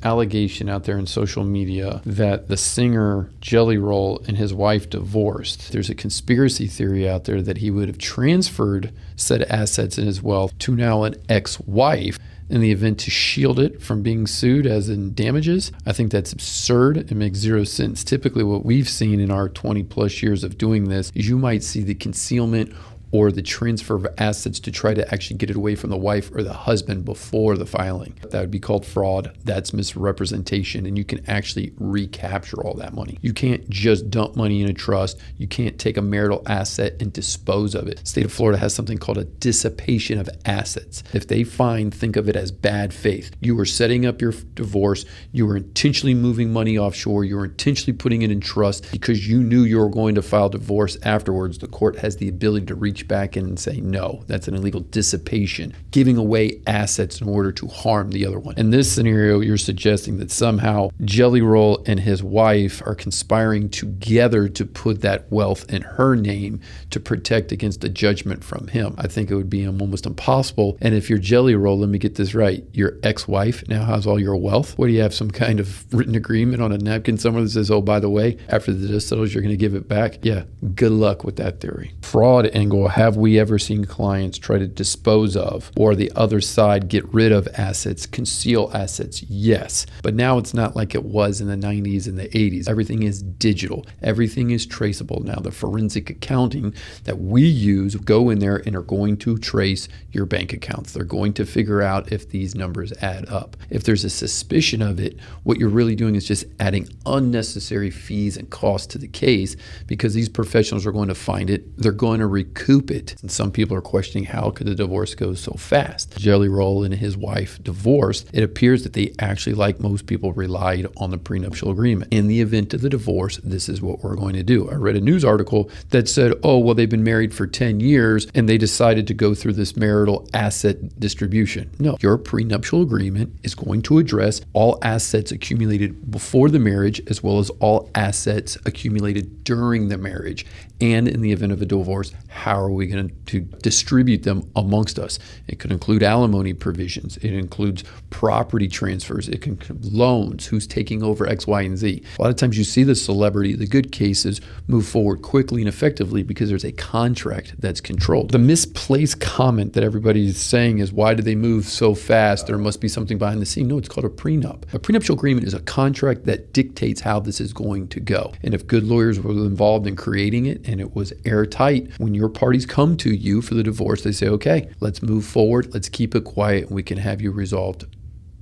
allegation out there in social media that the singer Jelly Roll and his wife divorced. There's a conspiracy theory out there that he would have transferred said assets and his wealth to now an ex-wife in the event to shield it from being sued as in damages. I think that's absurd. It makes zero sense. Typically what we've seen in our 20 plus years of doing this is you might see the concealment or the transfer of assets to try to actually get it away from the wife or the husband before the filing. That would be called fraud. That's misrepresentation, and you can actually recapture all that money. You can't just dump money in a trust. You can't take a marital asset and dispose of it. State of Florida has something called a dissipation of assets. If they think of it as bad faith. You were setting up your divorce. You were intentionally moving money offshore. You were intentionally putting it in trust because you knew you were going to file divorce afterwards. The court has the ability to reach back in and say, no, that's an illegal dissipation, giving away assets in order to harm the other one. In this scenario, you're suggesting that somehow Jelly Roll and his wife are conspiring together to put that wealth in her name to protect against a judgment from him. I think it would be almost impossible. And if you're Jelly Roll, let me get this right, your ex-wife now has all your wealth. What do you have, some kind of written agreement on a napkin somewhere that says, oh, by the way, after the dust settles, you're going to give it back? Yeah, good luck with that theory. Fraud angle. Have we ever seen clients try to dispose of or the other side get rid of assets, conceal assets? Yes. But now it's not like it was in the 90s and the 80s. Everything is digital. Everything is traceable now. The forensic accounting that we use go in there and are going to trace your bank accounts. They're going to figure out if these numbers add up. If there's a suspicion of it, what you're really doing is just adding unnecessary fees and costs to the case because these professionals are going to find it. They're going to recoup it. And some people are questioning how could the divorce go so fast. Jelly Roll and his wife divorced. It appears that they actually, like most people, relied on the prenuptial agreement. In the event of the divorce, this is what we're going to do. I read a news article that said, oh, well, they've been married for 10 years and they decided to go through this marital asset distribution. No, your prenuptial agreement is going to address all assets accumulated before the marriage as well as all assets accumulated during the marriage. And in the event of a divorce, how are we going to distribute them amongst us? It could include alimony provisions. It includes property transfers. It can include loans, who's taking over X, Y, and Z. A lot of times you see the celebrity, the good cases move forward quickly and effectively because there's a contract that's controlled. The misplaced comment that everybody is saying is, why do they move so fast? There must be something behind the scene. No, it's called a prenup. A prenuptial agreement is a contract that dictates how this is going to go. And if good lawyers were involved in creating it and it was airtight, when your parties come to you for the divorce, they say, okay, let's move forward. Let's keep it quiet and we can have you resolved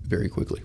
very quickly.